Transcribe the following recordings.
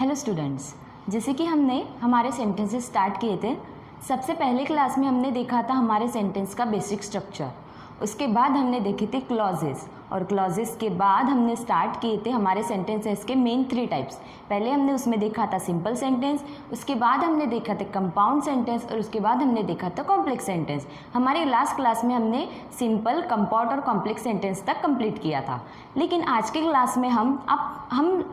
Hello students, जैसे कि हमने हमारे सेंटेंसेस स्टार्ट किए थे। सबसे पहले क्लास में हमने देखा था हमारे सेंटेंस का बेसिक स्ट्रक्चर। उसके बाद हमने देखे थे क्लॉजेस, और क्लॉजेस के बाद हमने स्टार्ट किए थे हमारे सेंटेंसेस के मेन 3 टाइप्स। पहले हमने उसमें देखा था सिंपल सेंटेंस, उसके बाद हमने देखा था कंपाउंड सेंटेंस, और उसके बाद हमने देखा था कॉम्प्लेक्स सेंटेंस। हमारी लास्ट क्लास में हमने सिंपल, कंपाउंड और कॉम्प्लेक्स सेंटेंस तक कंप्लीट किया था। लेकिन आज के क्लास में हम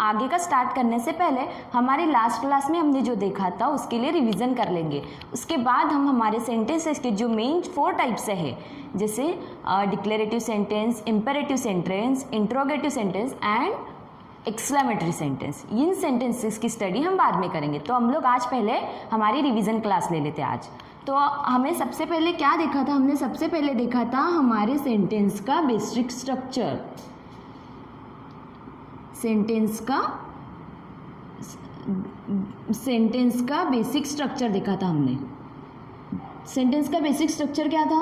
आगे का स्टार्ट करने से पहले हमारी लास्ट क्लास में हमने जो देखा था उसके लिए रिवीजन कर लेंगे। उसके बाद हम हमारे सेंटेंसेस के जो मेन 4 टाइप्स है, जैसे declarative sentence, imperative sentence, interrogative sentence and exclamatory sentence, in sentences की स्टडी हम बाद में करेंगे। तो हम लोग आज पहले हमारी रिवीजन क्लास ले लेते हैं आज। तो हमें सबसे पहले क्या देखा था? हमने सबसे पहले देखा था हमारे सेंटेंस का बेसिक स्ट्रक्चर। सेंटेंस का बेसिक स्ट्रक्चर देखा था हमने। सेंटेंस का बेसिक स्ट्रक्चर क्या था?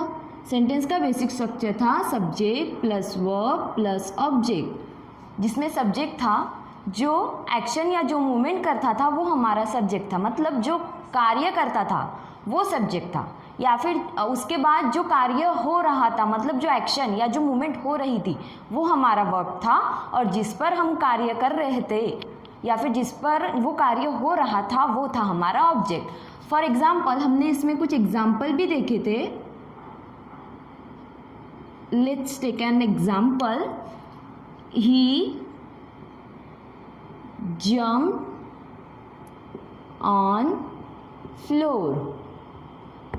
सेंटेंस का बेसिक स्ट्रक्चर था subject plus verb plus object, जिसमें सब्जेक्ट था जो एक्शन या जो मूवमेंट करता था वो हमारा सब्जेक्ट था, मतलब जो कार्य करता था वो सब्जेक्ट था। या फिर उसके बाद जो कार्य हो रहा था, मतलब जो एक्शन या जो मूवमेंट हो रही थी वो हमारा वर्ब था, और जिस पर हम कार्य कर रहे थे या फिर जिस पर वो कार्य हो रहा था वो था हमारा ऑब्जेक्ट। फॉर एग्जाम्पल, हमने इसमें कुछ एग्जाम्पल भी देखे थे। Let's take an example. He jump on floor.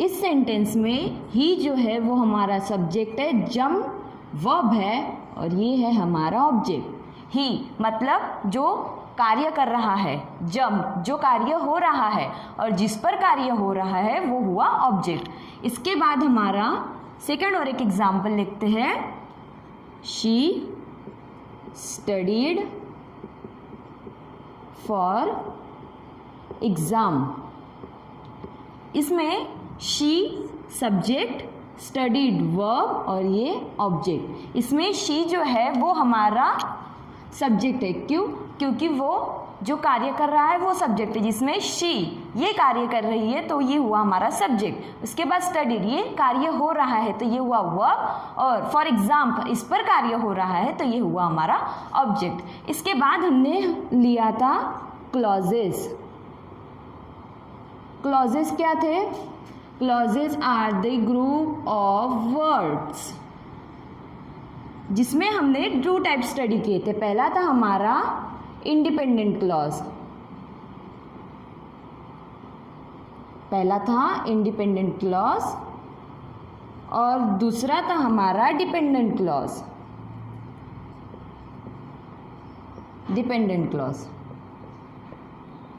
इस सेंटेंस में ही जो है वो हमारा सब्जेक्ट है, जम्प वर्ब है, और ये है हमारा ऑब्जेक्ट। ही मतलब जो कार्य कर रहा है, जम्प जो कार्य हो रहा है, और जिस पर कार्य हो रहा है वो हुआ ऑब्जेक्ट। इसके बाद हमारा सेकंड और एक एग्जाम्पल लिखते हैं। She studied for exam. इसमें शी सब्जेक्ट, स्टडीड वर्ब और ये ऑब्जेक्ट। इसमें शी जो है वो हमारा सब्जेक्ट है। क्यों? क्योंकि वो जो कार्य कर रहा है वो सब्जेक्ट है, जिसमें शी ये कार्य कर रही है तो ये हुआ हमारा सब्जेक्ट। उसके बाद स्टडीड ये कार्य हो रहा है तो ये हुआ वर्ब, और फॉर एग्जाम्पल इस पर कार्य हो रहा है तो ये हुआ हमारा ऑब्जेक्ट। इसके बाद हमने लिया था क्लॉजेस। क्लॉजेस क्या थे? Clauses are the group of words, जिसमें हमने 2 टाइप स्टडी किए थे। पहला था हमारा इंडिपेंडेंट क्लॉज, और दूसरा था हमारा डिपेंडेंट क्लॉज।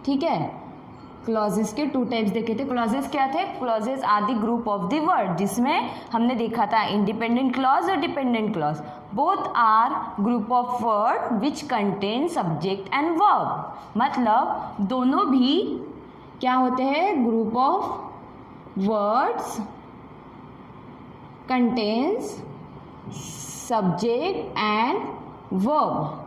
ठीक है, क्लॉजेस के 2 टाइप्स देखे थे। क्लॉजेस क्या थे? Clauses are the group of the word, जिसमें हमने देखा था इंडिपेंडेंट क्लॉज और dependent clause. Both are group of word which contain subject and verb, मतलब दोनों भी क्या होते हैं? Group of words contains subject and verb.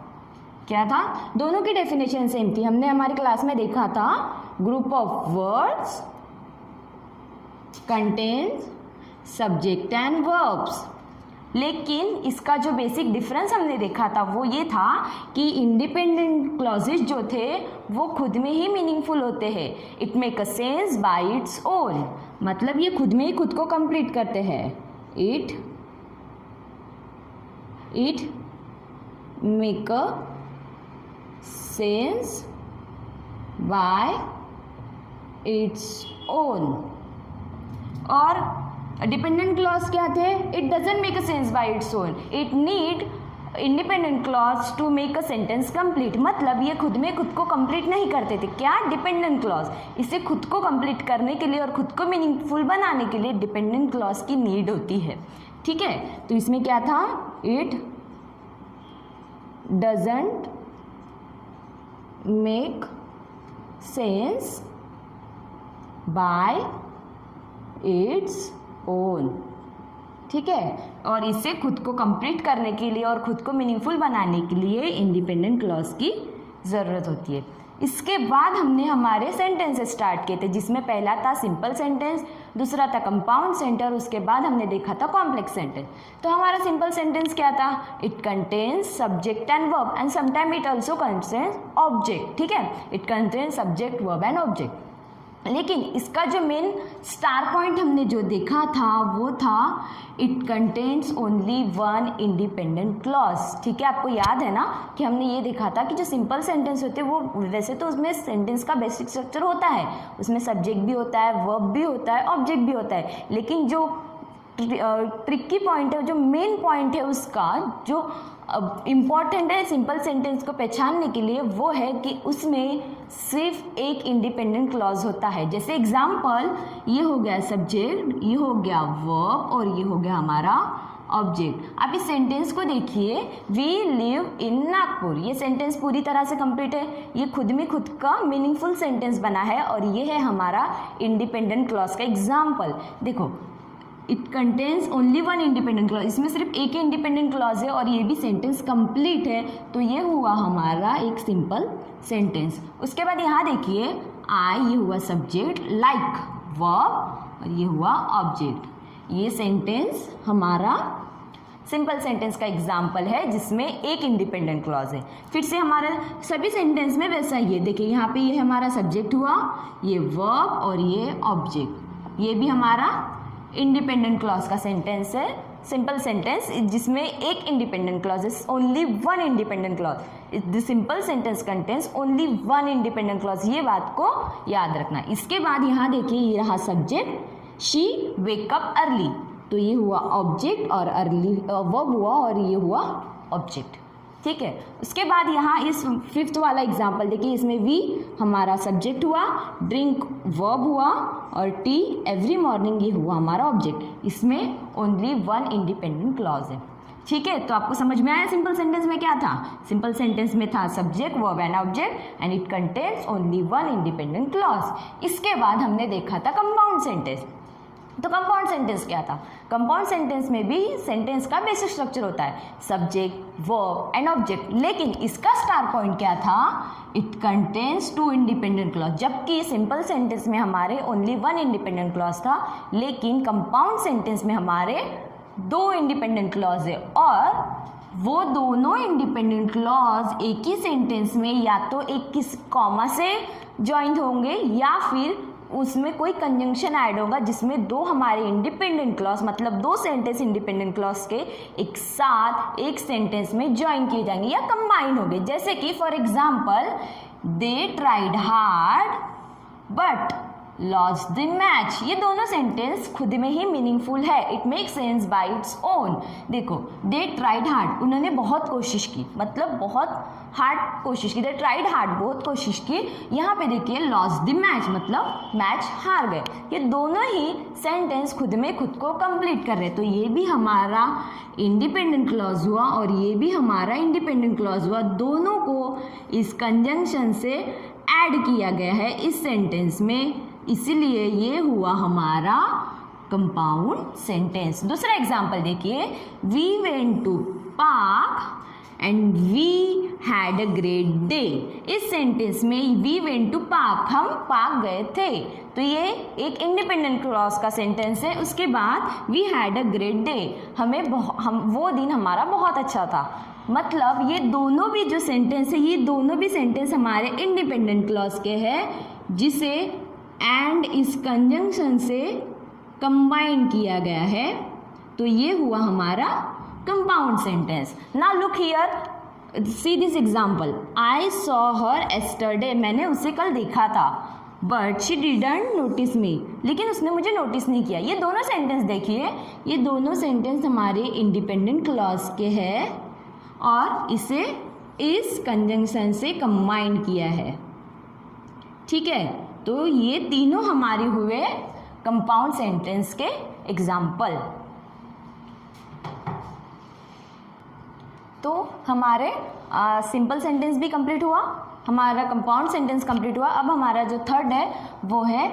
क्या था? दोनों की डेफिनेशन सेम थी। हमने हमारी क्लास में देखा था group of words contains subject and verbs. लेकिन इसका जो बेसिक डिफरेंस हमने देखा था वो ये था कि इंडिपेंडेंट क्लॉजेस जो थे वो खुद में ही मीनिंगफुल होते हैं। It make a sense by its own, मतलब ये खुद में ही खुद को कंप्लीट करते हैं। It make a sense by its own. और डिपेंडेंट क्लॉज क्या थे? It doesn't make a sense by its own, it need independent clause to make a sentence complete, मतलब ये खुद में खुद को कंप्लीट नहीं करते थे। क्या? Dependent clause. इसे खुद को कंप्लीट करने के लिए और खुद को मीनिंगफुल बनाने के लिए डिपेंडेंट क्लॉज की नीड होती है। ठीक है, तो इसमें क्या था? It doesn't make sense by its own. ठीक है, और इसे खुद को कंप्लीट करने के लिए और खुद को मीनिंगफुल बनाने के लिए इंडिपेंडेंट क्लॉज की ज़रूरत होती है। इसके बाद हमने हमारे सेंटेंस स्टार्ट किए थे, जिसमें पहला था सिंपल सेंटेंस, दूसरा था कंपाउंड सेंटेंस, उसके बाद हमने देखा था कॉम्प्लेक्स सेंटेंस। तो हमारा सिंपल सेंटेंस क्या था? It contains subject and verb and sometime it also contains object. ठीक है, it contains subject verb and object. लेकिन इसका जो मेन स्टार पॉइंट हमने जो देखा था वो था it contains only one independent clause. ठीक है, आपको याद है ना कि हमने ये देखा था कि जो सिंपल सेंटेंस होते हैं वो वैसे तो उसमें सेंटेंस का बेसिक स्ट्रक्चर होता है, उसमें सब्जेक्ट भी होता है, वर्ब भी होता है, ऑब्जेक्ट भी होता है, लेकिन जो ट्रिकी पॉइंट है, जो मेन पॉइंट है उसका, जो इम्पॉर्टेंट है सिंपल सेंटेंस को पहचानने के लिए, वो है कि उसमें सिर्फ एक इंडिपेंडेंट क्लॉज होता है। जैसे एग्जाम्पल, ये हो गया सब्जेक्ट, ये हो गया वर्ब और ये हो गया हमारा ऑब्जेक्ट। आप इस सेंटेंस को देखिए, वी लिव इन नागपुर। ये सेंटेंस पूरी तरह से कंप्लीट है, ये खुद में खुद का मीनिंगफुल सेंटेंस बना है और ये है हमारा इंडिपेंडेंट क्लॉज का एग्जाम्पल। देखो, it contains only one independent clause, इसमें सिर्फ एक इंडिपेंडेंट क्लॉज है और ये भी सेंटेंस कंप्लीट है, तो ये हुआ हमारा एक सिंपल सेंटेंस। उसके बाद यहाँ देखिए, ये हुआ सब्जेक्ट, लाइक वर्ब और ये हुआ ऑब्जेक्ट। ये सेंटेंस हमारा सिंपल सेंटेंस का एग्जाम्पल है जिसमें एक इंडिपेंडेंट क्लॉज है। फिर से हमारा सभी सेंटेंस में वैसा ही है। देखिए यहाँ पे ये हमारा सब्जेक्ट हुआ, ये वर्ब और ये ऑब्जेक्ट। ये भी हमारा इंडिपेंडेंट क्लॉज का सेंटेंस है, सिंपल सेंटेंस जिसमें एक इंडिपेंडेंट क्लॉज है, only one independent clause. The simple sentence contains only one independent clause, ये बात को याद रखना। इसके बाद यहाँ देखिए, ये रहा subject, she wake up early, तो ये हुआ ऑब्जेक्ट और अर्ली वर्ब हुआ और ये हुआ ऑब्जेक्ट। ठीक है, उसके बाद यहाँ इस फिफ्थ वाला एग्जाम्पल देखिए, इसमें वी हमारा सब्जेक्ट हुआ, ड्रिंक वर्ब हुआ और टी एवरी मॉर्निंग ये हुआ हमारा ऑब्जेक्ट। इसमें ओनली वन इंडिपेंडेंट क्लॉज है। ठीक है, तो आपको समझ में आया सिंपल सेंटेंस में क्या था? सिंपल सेंटेंस में था subject verb and object and it contains only one independent clause. इसके बाद हमने देखा था कंपाउंड सेंटेंस। तो कंपाउंड सेंटेंस क्या था? कंपाउंड सेंटेंस में भी सेंटेंस का बेसिक स्ट्रक्चर होता है, सब्जेक्ट वर्ब एंड ऑब्जेक्ट, लेकिन इसका स्टार पॉइंट क्या था? It contains two independent clause. जबकि सिंपल सेंटेंस में हमारे ओनली वन इंडिपेंडेंट क्लॉज था, लेकिन कंपाउंड सेंटेंस में हमारे दो इंडिपेंडेंट क्लॉज है और वो दोनों इंडिपेंडेंट क्लॉज एक ही सेंटेंस में या तो एक किस कॉमा से ज्वाइन होंगे या फिर उसमें कोई कंजंक्शन ऐड होगा जिसमें दो हमारे इंडिपेंडेंट क्लॉज, मतलब दो सेंटेंस इंडिपेंडेंट क्लॉज के एक साथ एक सेंटेंस में ज्वाइन किए जाएंगे या कंबाइन होंगे। जैसे कि for example, they tried hard but lost the match. ये दोनों सेंटेंस खुद में ही मीनिंगफुल है, it make sense by its own. देखो, दे ट्राइड हार्ड, उन्होंने बहुत कोशिश की, मतलब बहुत हार्ड कोशिश की, दे ट्राइड हार्ड, बहुत कोशिश की। यहाँ पे देखिए लॉस्ट द मैच, मतलब मैच हार गए। ये दोनों ही सेंटेंस खुद में खुद को कंप्लीट कर रहे हैं, तो ये भी हमारा इंडिपेंडेंट क्लॉज हुआ और ये भी हमारा इंडिपेंडेंट क्लॉज हुआ। दोनों को इस कंजंक्शन से ऐड किया गया है इस सेंटेंस में, इसीलिए ये हुआ हमारा कंपाउंड सेंटेंस। दूसरा एग्जाम्पल देखिए, we went to park and we had a great day. इस सेंटेंस में वी वेंट टू पार्क, हम पार्क गए थे, तो ये एक इंडिपेंडेंट क्लॉज का सेंटेंस है। उसके बाद we had a great day, हम वो दिन हमारा बहुत अच्छा था। मतलब ये दोनों भी जो सेंटेंस है, ये दोनों भी सेंटेंस हमारे इंडिपेंडेंट क्लॉज के हैं, जिसे एंड इस कंजंक्शन से कंबाइन किया गया है, तो ये हुआ हमारा compound sentence. Now look here, see this example, I saw her yesterday, मैंने उसे कल देखा था, बट शी डिडंट नोटिस मी, लेकिन उसने मुझे नोटिस नहीं किया। ये दोनों सेंटेंस देखिए, ये दोनों सेंटेंस हमारे इंडिपेंडेंट क्लॉज के हैं और इसे इस कंजंक्शन से कंबाइन किया है। ठीक है, तो ये तीनों हमारे हुए कंपाउंड सेंटेंस के एग्जाम्पल। तो हमारे सिंपल सेंटेंस भी कंप्लीट हुआ, हमारा कंपाउंड सेंटेंस कंप्लीट हुआ। अब हमारा जो थर्ड है वो है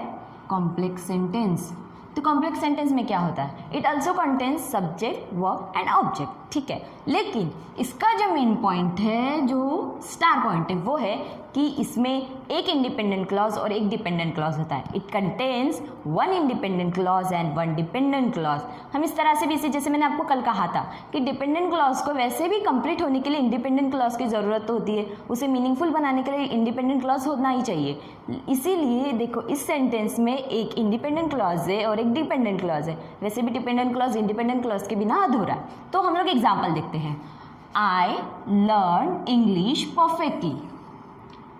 कॉम्प्लेक्स सेंटेंस। तो कॉम्प्लेक्स सेंटेंस में क्या होता है? It also contains subject verb and object. ठीक है, लेकिन इसका जो मेन पॉइंट है, जो स्टार पॉइंट है, वो है कि इसमें एक इंडिपेंडेंट क्लॉज और एक डिपेंडेंट क्लॉज होता है। It contains one independent clause and one dependent clause. हम इस तरह से भी इसे, जैसे मैंने आपको कल कहा था कि डिपेंडेंट क्लॉज को वैसे भी कंप्लीट होने के लिए इंडिपेंडेंट क्लॉज की ज़रूरत होती है, उसे मीनिंगफुल बनाने के लिए इंडिपेंडेंट क्लॉज होना ही चाहिए। इसीलिए देखो, इस सेंटेंस में एक इंडिपेंडेंट क्लॉज है और एक डिपेंडेंट क्लॉज है। वैसे भी डिपेंडेंट क्लॉज इंडिपेंडेंट क्लॉज के बिना अधूरा है। तो हम लोग एग्जाम्पल देखते हैं। I learn English perfectly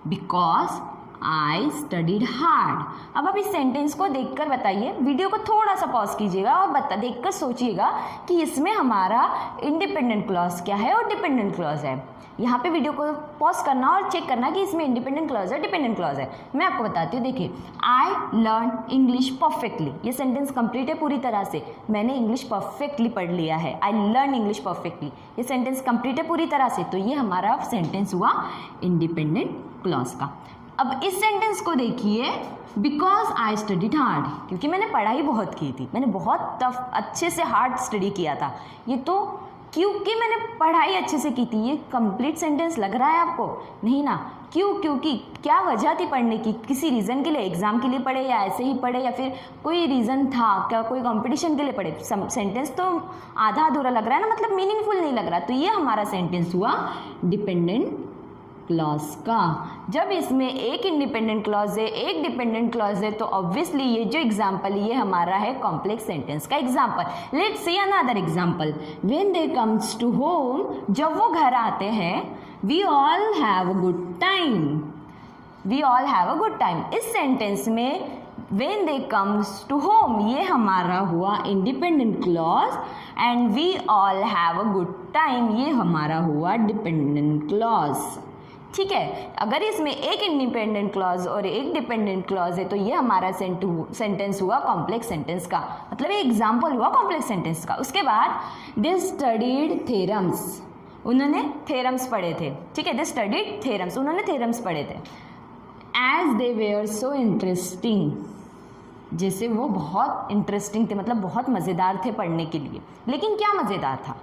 because I studied hard. अब आप इस सेंटेंस को देखकर बताइए, वीडियो को थोड़ा सा पॉज कीजिएगा और देखकर सोचिएगा कि इसमें हमारा इंडिपेंडेंट क्लॉज क्या है और डिपेंडेंट क्लॉज है। यहाँ पे वीडियो को पॉज करना और चेक करना कि इसमें इंडिपेंडेंट क्लॉज है डिपेंडेंट क्लॉज है। मैं आपको बताती हूँ, देखिए, आई लर्न इंग्लिश परफेक्टली, ये सेंटेंस कंप्लीट है पूरी तरह से। मैंने इंग्लिश परफेक्टली पढ़ लिया है। आई लर्न इंग्लिश परफेक्टली, ये सेंटेंस कंप्लीट है पूरी तरह से। तो ये हमारा सेंटेंस हुआ इंडिपेंडेंट क्लॉज का। अब इस सेंटेंस को देखिए, बिकॉज आई स्टडीड हार्ड, क्योंकि मैंने पढ़ाई बहुत की थी, मैंने बहुत टफ अच्छे से हार्ड स्टडी किया था। ये तो क्योंकि मैंने पढ़ाई अच्छे से की थी, ये कंप्लीट सेंटेंस लग रहा है आपको? नहीं ना। क्यों? क्योंकि क्या वजह थी पढ़ने की? किसी रीज़न के लिए, एग्जाम के लिए पढ़े या ऐसे ही पढ़े, या फिर कोई रीज़न था क्या, कोई कंपटीशन के लिए पढ़े? सेंटेंस तो आधा अधूरा लग रहा है ना, मतलब मीनिंगफुल नहीं लग रहा। तो ये हमारा सेंटेंस हुआ डिपेंडेंट क्लॉज का। जब इसमें एक इंडिपेंडेंट क्लॉज है, एक डिपेंडेंट क्लॉज है, तो ऑब्वियसली ये जो एग्जांपल ये हमारा है कॉम्प्लेक्स सेंटेंस का example. Let's see another example. When they comes to home, जब वो घर आते हैं, we all have a good time. We all have a good time, इस सेंटेंस में when they comes to home ये हमारा हुआ independent clause and we all have a good time ये हमारा हुआ डिपेंडेंट क्लॉज। ठीक है, अगर इसमें एक इंडिपेंडेंट क्लॉज और एक डिपेंडेंट क्लॉज है तो ये हमारा सेंटेंस हुआ कॉम्प्लेक्स सेंटेंस का, मतलब ये एग्जाम्पल हुआ कॉम्प्लेक्स सेंटेंस का। उसके बाद दे स्टडीड थेरम्स, उन्होंने थेरम्स पढ़े थे। ठीक है, दे स्टडीड थेरम्स, उन्होंने थेरम्स पढ़े थे। As they were so interesting, जैसे वो बहुत इंटरेस्टिंग थे, मतलब बहुत मज़ेदार थे पढ़ने के लिए। लेकिन क्या मज़ेदार था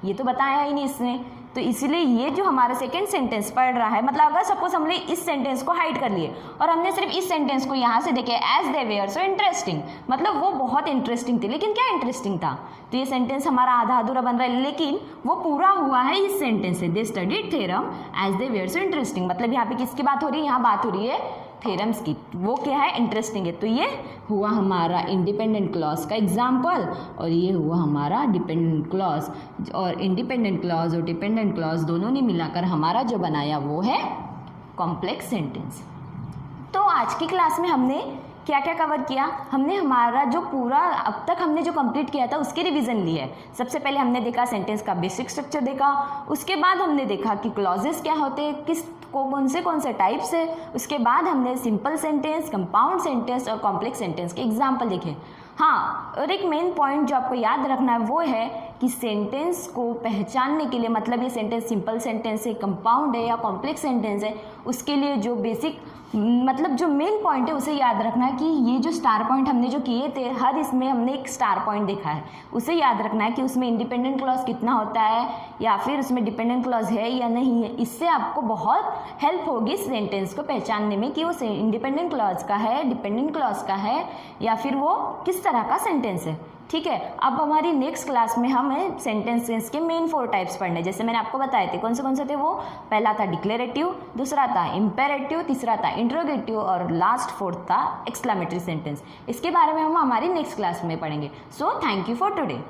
ये तो बताया ही नहीं इसने। तो इसलिए ये जो हमारा सेकंड सेंटेंस पढ़ रहा है, मतलब अगर सपोज हमने इस सेंटेंस को हाइड कर लिए और हमने सिर्फ इस सेंटेंस को यहाँ से देखे, as they were so interesting, मतलब वो बहुत इंटरेस्टिंग थे। लेकिन क्या इंटरेस्टिंग था? तो ये सेंटेंस हमारा आधा अधूरा बन रहा है, लेकिन वो पूरा हुआ है इस सेंटेंस से। They studied theorem as they were so interesting, मतलब यहाँ पे किसकी बात हो रही है? यहाँ बात हो रही है थेरम्स की। वो क्या है? इंटरेस्टिंग है। तो ये हुआ हमारा इंडिपेंडेंट क्लॉज का एग्जाम्पल और ये हुआ हमारा डिपेंडेंट क्लॉज। और इंडिपेंडेंट क्लॉज और डिपेंडेंट क्लॉज दोनों ने मिलाकर हमारा जो बनाया वो है कॉम्प्लेक्स सेंटेंस। तो आज की क्लास में हमने क्या क्या कवर किया? हमने हमारा जो पूरा अब तक हमने जो कंप्लीट किया था उसकी रिवीजन ली है। सबसे पहले हमने देखा सेंटेंस का बेसिक स्ट्रक्चर देखा, उसके बाद हमने देखा कि क्लॉजेस क्या होते हैं, कौन से टाइप्स है। उसके बाद हमने सिंपल सेंटेंस, कंपाउंड सेंटेंस और कॉम्प्लेक्स सेंटेंस के एग्जाम्पल देखे। हाँ, और एक मेन पॉइंट जो आपको याद रखना है वो है कि सेंटेंस को पहचानने के लिए, मतलब ये सेंटेंस सिंपल सेंटेंस है, कंपाउंड है या कॉम्प्लेक्स सेंटेंस है, उसके लिए जो बेसिक मतलब जो मेन पॉइंट है उसे याद रखना है कि ये जो स्टार पॉइंट हमने जो किए थे, हर इसमें हमने एक स्टार पॉइंट देखा है, उसे याद रखना है कि उसमें इंडिपेंडेंट क्लॉज कितना होता है या फिर उसमें डिपेंडेंट क्लॉज है या नहीं है। इससे आपको बहुत हेल्प होगी सेंटेंस को पहचानने में कि वो इंडिपेंडेंट क्लॉज का है, डिपेंडेंट क्लॉज का है या फिर वो किस तरह का सेंटेंस है। ठीक है, अब हमारी नेक्स्ट क्लास में हमें सेंटेंसेस के मेन 4 टाइप्स पढ़ने, जैसे मैंने आपको बताए थे। कौन से थे वो? पहला था डिक्लेरेटिव, दूसरा था इम्पेरेटिव, तीसरा था इंट्रोगेटिव और लास्ट 4th था एक्सक्लेमेटरी सेंटेंस। इसके बारे में हम हमारी नेक्स्ट क्लास में पढ़ेंगे। So thank you for today.